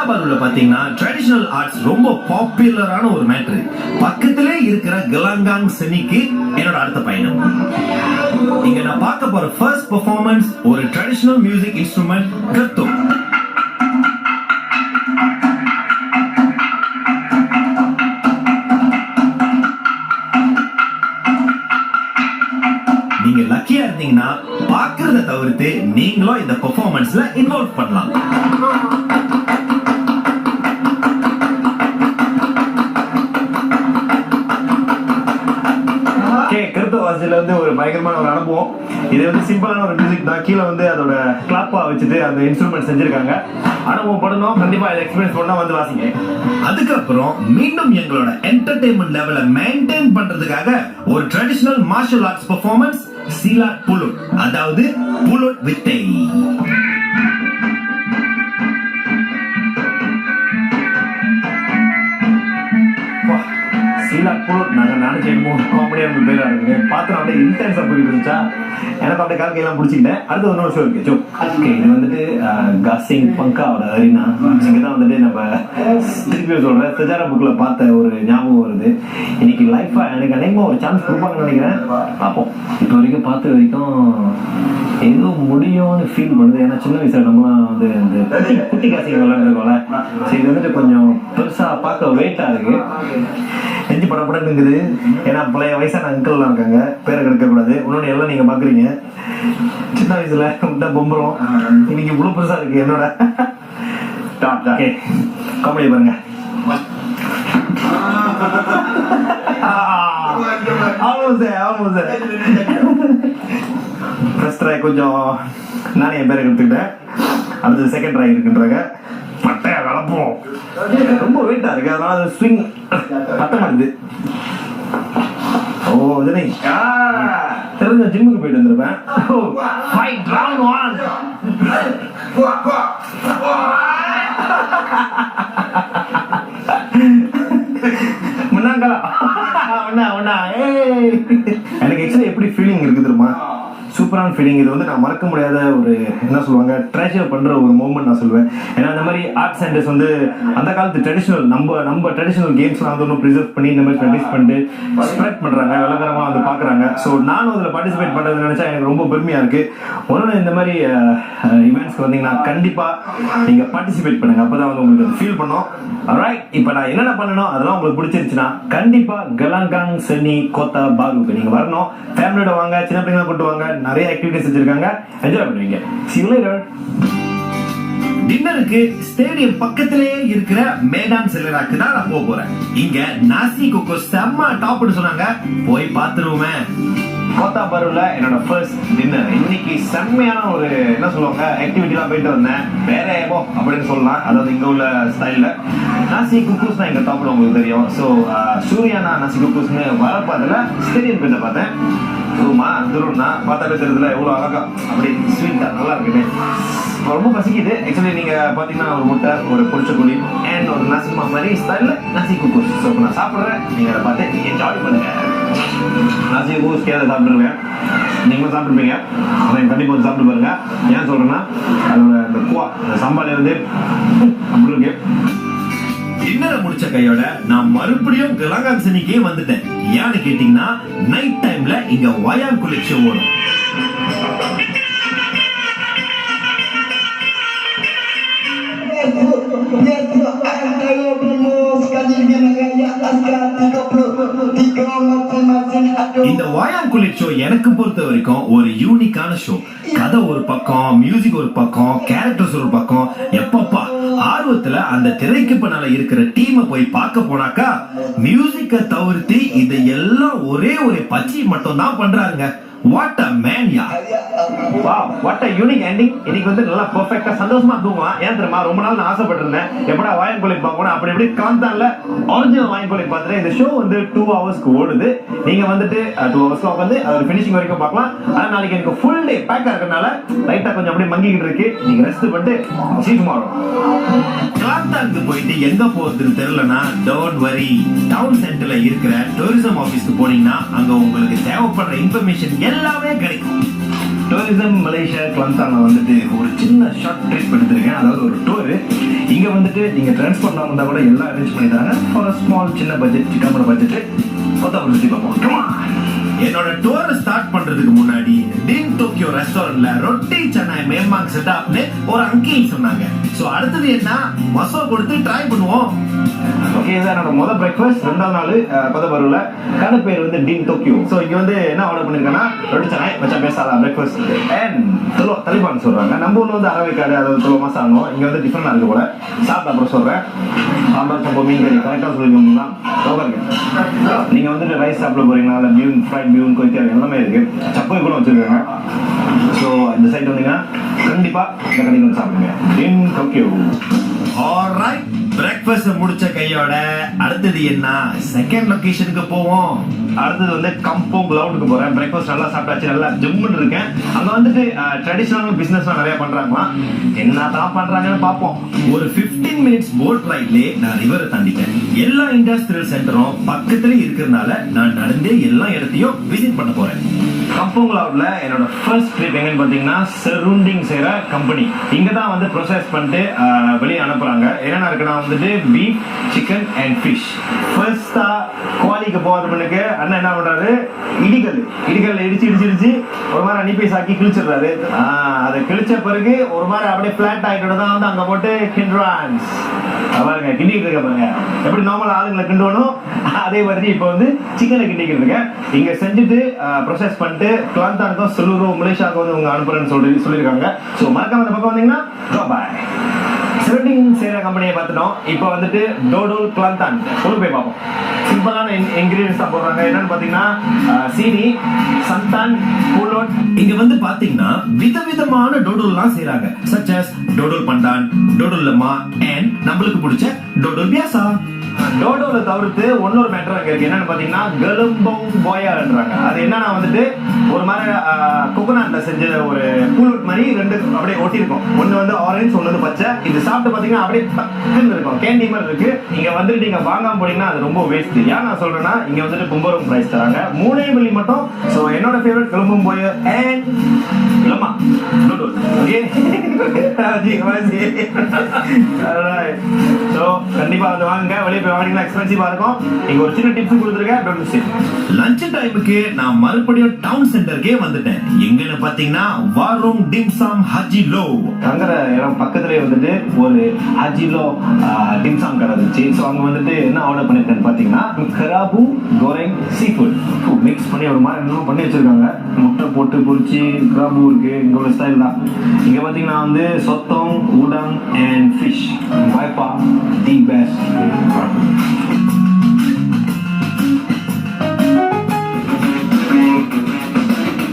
கோத்தாபாருல பாத்தீங்கன்னா traditional arts ரொம்ப பாப்புலரான ஒரு மேட்டர். பக்கத்திலே இருக்கிற கலாங்காங் செனிக்கு என்னோட அடுத்த பயணம். இங்க நான் பார்க்க போற ஃபர்ஸ்ட் பெர்ஃபார்மன்ஸ் ஒரு ட்ரெடிஷனல் மியூசிக் இன்ஸ்ட்ருமெண்ட் கர்த்தோ. நீங்க லக்கியா இருந்தீங்கன்னா பாக்குறத தவிர்த்து நீங்களும் இந்த பெர்ஃபார்மன்ஸ்ல இன்வால்வ் பண்ணலாம். வந்து ஒரு பயங்கரமான ஒரு அனுபவம். இது வந்து சிம்பிளான ஒரு மியூசிக் தான். கீழே வந்து அதோட கிளாப்பா வச்சுட்டு அந்த இன்ஸ்ட்ருமெண்ட் செஞ்சிருக்காங்க. அனுபவம் படணும், கண்டிப்பா எக்ஸ்பீரியன்ஸ் பண்ணா வந்து வாசிங்க. அதுக்கப்புறம் மீண்டும் எங்களோட என்டர்டெயின்மெண்ட் லெவலை மெயின்டைன் பண்றதுக்காக ஒரு ட்ரெடிஷனல் மார்ஷல் ஆர்ட்ஸ் பெர்ஃபார்மன்ஸ் சிலாட் புலுட், அதாவது புலுட் வித்தை. நாங்க நினைச்சு காமெடியான பேரா இருக்கு. பார்த்து அப்படியே இன்டென்ஸா போயிட்டு இருந்துச்சா, எனக்கு அப்படியே கால்கையெல்லாம் பிடிச்சிக்கிட்டேன். அடுத்து இன்னொரு ஷோ இருக்கு. இது வந்துட்டு காசிங் பங்காவோட அரினா. இங்கதான் வந்துட்டு நம்ம திருப்பி சொல்ற சஜாரா புக்ல பார்த்த ஒரு ஞாபகம் வருது. இன்னைக்கு லைஃபா எனக்கு அநேகமா ஒரு சான்ஸ் கொடுப்பாங்கன்னு நினைக்கிறேன். பார்ப்போம். இப்போ வரைக்கும் பார்த்த வரைக்கும் ஏதோ முடியும்னு ஃபீல் பண்ணுது. ஏன்னா சின்ன வயசுல நம்மளாம் வந்து இந்த குட்டி காசிங்க விளையாண்டுருக்கோம்ல. சரி, இது வந்துட்டு கொஞ்சம் பெருசா பார்க்க வெயிட்டா இருக்கு. நெஞ்சு படப்படம் இருக்குது. ஏன்னா பழைய வயசான அங்கிள்லாம் இருக்காங்க, பேரை கெடுக்க கூடாது. இன்னொன்று எல்லாம் நீங்க பாக்குறீங்க, சின்ன வயசுல விட்டா பொம்புறோம். இன்னைக்கு இவ்வளவு பெருசா இருக்கு என்னோட காமெடி பாருங்க. ஃபர்ஸ்ட் ட்ரை கொஞ்சம் நானே என் பேரை எடுத்துக்கிட்டேன். அடுத்தது செகண்ட் ட்ரை இருக்குன்றாங்க. பட்டையா கலப்போம், ரொம்ப வெயிட்டா இருக்கு, அதனால ஸ்விங் பட்ட மாட்டுது. ஓ இதனை தெரிஞ்ச ஜிம்முக்கு போயிட்டு வந்திருப்பேன். எனக்கு ஆக்சுவலி எப்படி ஃபீலிங் இருக்கு தெரியுமா? சூப்பரான ஃபீலிங். இது வந்து நான் மறக்க முடியாத ஒரு என்ன சொல்லுவாங்க ட்ரெஷர் பண்ற ஒரு மூமெண்ட் நான் சொல்லுவேன். ஏன்னா இந்த மாதிரி ஆர்ட் சென்டர்ஸ் வந்து அந்த காலத்து ட்ரெடிஷனல் நம்ம ட்ரெடிஷனல் கேம்ஸ்லாம் வந்து ஒன்றும் ப்ரிசர்வ் பண்ணி இந்த மாதிரி ப்ராக்டிஸ் பண்ணிட்டு ஸ்ப்ரெட் பண்றாங்க, விளக்கரமா வந்து பாக்குறாங்க. ஸோ நானும் அதில் பார்ட்டிசிபேட் பண்றது நினைச்சா எனக்கு ரொம்ப பெருமையா இருக்கு. ஒன்று இந்த மாதிரி இவெண்ட்ஸ்க்கு வந்தீங்கன்னா கண்டிப்பா நீங்க பார்ட்டிசிபேட் பண்ணுங்க, அப்பதான் வந்து உங்களுக்கு ஃபீல் பண்ணும். ஆல்ரைட், இப்போ நான் என்னென்ன பண்ணணும் அதெல்லாம் உங்களுக்கு பிடிச்சிருச்சுன்னா கண்டிப்பா கலாங்காங் செனி கோத்தாபாருக்கு நீங்க வரணும். ஃபேமிலியோட வாங்க, சின்ன பிள்ளைங்களை கூட்டு வாங்க. நிறைய ஆக்டிவிட்டிஸ் வச்சிருக்காங்க, என்ஜாய் பண்ணுவீங்க. See you later. டின்னருக்கு ஸ்டேடியம் பக்கத்திலே இருக்கிற மேடான் செல்லராக்கு தான் நான் போக போறேன். இங்க நாசி கொக்கோ செம்ம டாப்னு சொன்னாங்க, போய் பார்த்துருவோமே. கோத்தாபாருல என்னோட ஃபர்ஸ்ட் டின்னர். இன்னைக்கு செம்மையான ஒரு என்ன சொல்லுவாங்க ஆக்டிவிட்டிலாம் போயிட்டு வந்தேன். வேற ஏவோ அப்படின்னு சொல்லலாம், அதாவது இங்க உள்ள ஸ்டைல்ல. நாசி குக்கூஸ் தான் எங்க டாப்ல உங்களுக்கு தெரியும். ஸோ சூரியானா நாசி குக்கூஸ்னு வரப்பாதுல ஸ்டேடியம் கிட்ட பார்த்தேன். துருன்னா பார்த்தாலே தெரியுதுல எவ்வளோ அழகா அப்படி ஸ்வீட்டா நல்லா இருக்குது. ரொம்ப பசிக்குது. ஆக்சுவலி நீங்க பாத்தீங்கன்னா ஒரு முட்டை, ஒரு பொரிச்ச குழி அண்ட் ஒரு நசிமா மாதிரி ஸ்டைல்ல நாசி குக்கூஸ். ஸோ நான் சாப்பிட்றேன், நீங்க அதை பார்த்து என்ஜாய் பண்ணுங்க. நாசி குக்கூஸ் கேரளா சாப்பிட்டுருவேன், நீங்களும் சாப்பிட்டுருப்பீங்க. ஆனால் கண்டிப்பாக வந்து சாப்பிட்டு பாருங்க. ஏன் சொல்றேன்னா அதோட இந்த குவா அந்த சம்பாலே வந்து அப்படி இருக்கு. டின்னரை முடிச்ச கையோட நான் மறுபடியும் கலாங்காங் செனிக்கே வந்துட்டேன். ஏன்னு கேட்டீங்கன்னா நைட் டைம்ல இங்க வயாங் குலிக் ஷோ ஓடும். இந்த வயாங் குலிக் ஷோ எனக்கு பொறுத்த வரைக்கும் ஒரு யூனிக்கான ஷோ. கதை ஒரு பக்கம், மியூசிக் ஒரு பக்கம், கேரக்டர்ஸ் ஒரு பக்கம். எப்பப்பா ஆர்வத்துல அந்த திரைக்கு பின்னால இருக்கிற டீமை போய் பார்க்க போனாக்கா மியூசிக்கை தவிர்த்து இதை எல்லாம் ஒரே ஒரு பச்சி மட்டும் தான் பண்றாருங்க. What a man, yeah. Wow, what a unique ending. இன்னைக்கு வந்து நல்லா பெர்ஃபெக்ட்டா சந்தோஷமா தூங்கலாம். ஏன் தெரியுமா, ரொம்ப நாள் நான் ஆசைப்பட்டிருந்தேன் எப்படா வாயன் கோலிக் பார்க்கணும். அப்படி இப்படி காந்தான்ல ஒரிஜினல் வாயன் கோலிக் பார்த்துட்டு இந்த ஷோ வந்து 2 ஹவர்ஸ்க்கு ஓடுது. நீங்க வந்துட்டு 2 ஹவர்ஸ்க்கு உட்காந்து அது ஃபினிஷிங் வரைக்கும் பார்க்கலாம். ஆனா நாளைக்கு எனக்கு ஃபுல் டே பேக்கா இருக்கறனால லைட்டா கொஞ்சம் அப்படியே மங்கிக்கிட்டு இருக்கு. நீங்க ரெஸ்ட் பண்ணிட்டு see you tomorrow. காந்தானுக்கு போயிட்டு எங்க போறதுன்னு தெரியலனா டோன்ட் வரி. டவுன் சென்டர்ல இருக்கிற டூரிசம் ஆபீஸ்க்கு போனீங்கன்னா அங்க உங்களுக்கு தேவைப்படுற இன்ஃபர்மேஷன் எல்லாமே கிடைக்கும். டூரிசம் மலேசியா குவாந்தான்ல வந்துட்டு ஒரு சின்ன ஷார்ட் ட்ரிப் எடுத்திருக்கேன். அதாவது ஒரு டூர். இங்க வந்துட்டு நீங்க டிரான்ஸ்போர்ட் இருந்தா கூட எல்லாம் அரேஞ்ச் பண்ணிட்டாங்க. ஃபார் ஸ்மால் சின்ன பட்ஜெட், சிக்கனோட பட்ஜெட் கொத்தாபுரம் சுத்தி பார்ப்போம். Come on. என்னோட டூர் ஸ்டார்ட் பண்றதுக்கு முன்னாடி டின் டோக்கியோ ரெஸ்டாரண்ட்ல ரொட்டி சென்னாய் மேம்பாங் செட்டப்னு ஒரு அங்கிள் சொன்னாங்க. சோ அடுத்தது என்ன, மசோ கொடுத்து ட்ரை பண்ணுவோம். ஓகே, இதான் என்னோட முதல் பிரேக்ஃபாஸ்ட். ரெண்டாவது நாள் கொத்தாபுரம்ல. கடை பேர் வந்து டின் டோக்கியோ. ஸோ இங்க வந்து என்ன ஆர்டர் பண்ணிருக்கேன்னா ரொட்டி சென்னாய் வச்சா பேசாதான் பிரேக்ஃபாஸ்ட் அண்ட் துளோ தலிபான் சொல்றாங்க. நம்ம ஊர்ல வந்து அரவைக்காடு, அதாவது துளோ மாசானோ. இங்க வந்து டிஃபரெண்டா இருக்கு போல. சாப்பிட்ட அப்புறம் சொல்றேன். சாம்பார் சம்போ மீன் கறி கரெக்டா சொல்லிருக்கீங்களா? நீங்க வந்துட்டு ரைஸ் சாப்பிட போறீங்களா, இல்லை பியூன் ஃப்ரைட் பியூன் கொய்த்தியா எல்லாமே இருக்கு. சப்பை கூட வச்சிருக்காங்க. ஸோ இந்த சைட் வந்தீங்கன்னா கண்டிப்பா இந்த கடைக்கு வந்து சாப்பிடுங்க. டின் டோக்கியோ. ஆல்ரைட், பிரேக்ஃபாஸ்ட் முடிச்ச கையோட அடுத்தது என்ன, செகண்ட் லொகேஷனுக்கு போவோம். அடுத்தது வந்து கம்போங் கிளவுடுக்கு போறேன். பிரேக்ஃபாஸ்ட் நல்லா சாப்பிட்டாச்சு, நல்லா ஜம்முன்னு இருக்கேன். அங்க வந்துட்டு ட்ரெடிஷனல் பிசினஸ் நிறைய பண்றாங்களா, என்னதான் பண்றாங்கன்னு பார்ப்போம். ஒரு 15 மினிட்ஸ் போட் ரைட்லயே நான் ரிவரை தாண்டிட்டேன். எல்லா இண்டஸ்ட்ரியல் சென்டரும் பக்கத்துல இருக்கிறதுனால நான் நடந்தே எல்லா இடத்தையும் விசிட் பண்ண போறேன். கம்போங் கிளவுட்ல என்னோட ஃபர்ஸ்ட் ட்ரிப் எங்கன்னு பாத்தீங்கன்னா சரௌண்டிங் செய்யற கம்பெனி. இங்க தான் வந்து ப்ரொசஸ் பண்ணிட்டு வெளியே அனுப்புறாங்க. என்னென்ன இருக்குன்னா வந்துட்டு பீஃப், சிக்கன் அண்ட் ஃபிஷ். ஃபர்ஸ்டா குவாலிக்கு போகிறது பண்ணுக்கு அண்ணன் என்ன பண்றாரு, இடிகல்ல இடிச்சு ஒரு மாதிரி அனுப்பி சாக்கி கிழிச்சிடுறாரு. அதை கிழிச்ச பிறகு ஒரு மாதிரி அப்படியே பிளாட் ஆகிட்டு தான் வந்து அங்க போட்டு கிண்ட்ரான்ஸ் பாருங்க கிண்டிட்டு இருக்க பாருங்க. எப்படி நார்மல் ஆளுங்களை கிண்டுவனும் அதே மாதிரி இப்ப வந்து சிக்கனை கிண்டிக்கிட்டு இருக்கேன். இங்க செஞ்சுட்டு ப்ரொசஸ் பண்ணிட்டு குவாந்தானுக்கும் செல்லூரும் மலேசியாவுக்கு வந்து உங்க அனுப்புறேன்னு சொல்லியிருக்காங்க. ஸோ மறக்காம இந்த பக்கம் வந்தீங்கன்னா பாய். சரௌண்டிங் செய்யற கம்பெனியை பார்த்துட்டோம். இப்போ வந்துட்டு டோடோல் குவாந்தான் கொண்டு போய் பார்ப்போம். சிம்பிளான இன்கிரீடியன்ஸ் தான் போடுறாங்க. என்னன்னு பாத்தீங்கன்னா சீனி, சந்தான், பூலோட். இங்க வந்து பாத்தீங்கன்னா விதவிதமான டோடோல்லாம் செய்றாங்க. சச் அஸ் டோடோல் பண்டான், டோடோல் லமா அண்ட் நம்மளுக்கு பிடிச்ச டோடோல் பியாசா. டோடோல தவிர்த்து இன்னொரு மேட்டர் அங்க இருக்கு. என்னன்னு பாத்தீங்கன்னா கலும்போங் போயான்றாங்க. அது என்னன்னா வந்துட்டு ஒரு மாதிரி கோகோனட்ல செஞ்ச ஒரு பூலோட் மாதிரி ரெண்டு அப்படியே ஒட்டி இருக்கும். ஒன்னு வந்து ஆரஞ்சு, ஒன்னு வந்து பச்சை. இது சாப்பிட்டு பாத்தீங்கன்னா அப்படியே பக்குன்னு இருக்கும், கேண்டி மாதிரி இருக்கு. நீங்க வந்துட்டு நீங்க வாங்காம போனீங்கன்னா அது ரொம்ப வேஸ்ட். ஏன் நான் சொல்றேன்னா இங்க வந்துட்டு கும்பரும் பிரைஸ் தராங்க 3 வெள்ளி மட்டும். சோ என்னோட ஃபேவரட் கலும்போங் போய அண்ட் லமா டோடோல். ஓகே சோ கண்டிப்பா வந்து வாங்குங்க. வெளியே போய் வாங்கினா எக்ஸ்பென்சிவா இருக்கும். இங்க ஒரு சின்ன டிப்ஸ் கொடுத்துருக்கேன். Don't miss it. லஞ்ச் டைமுக்கு நான் மறுபடியும் டவுன் சென்டருக்கே வந்துட்டேன். எங்கன்னு பாத்தீங்கன்னா வாரோங் டிம்சாம் ஹஜிலோ. தங்குற இடம் பக்கத்துலயே வந்துட்டு ஒரு ஹஜிலோ டிம்சாம் கடை இருந்துச்சு. ஸோ அங்க வந்துட்டு என்ன ஆர்டர் பண்ணிருக்கேன்னு பாத்தீங்கன்னா கராபு கோரெங் சீ ஃபுட் மிக்ஸ் பண்ணி ஒரு மாதிரி என்னமோ பண்ணி வச்சிருக்காங்க. முட்டை போட்டு பொரிச்சு கராபு இருக்கு. இங்க உள்ள ஸ்டைல் தான். இங்க பாத்தீங்கன்னா வந்து சொத்தம், ஊடாங் அண்ட் ஃபிஷ். வாய்ப்பா தி பெஸ்ட்.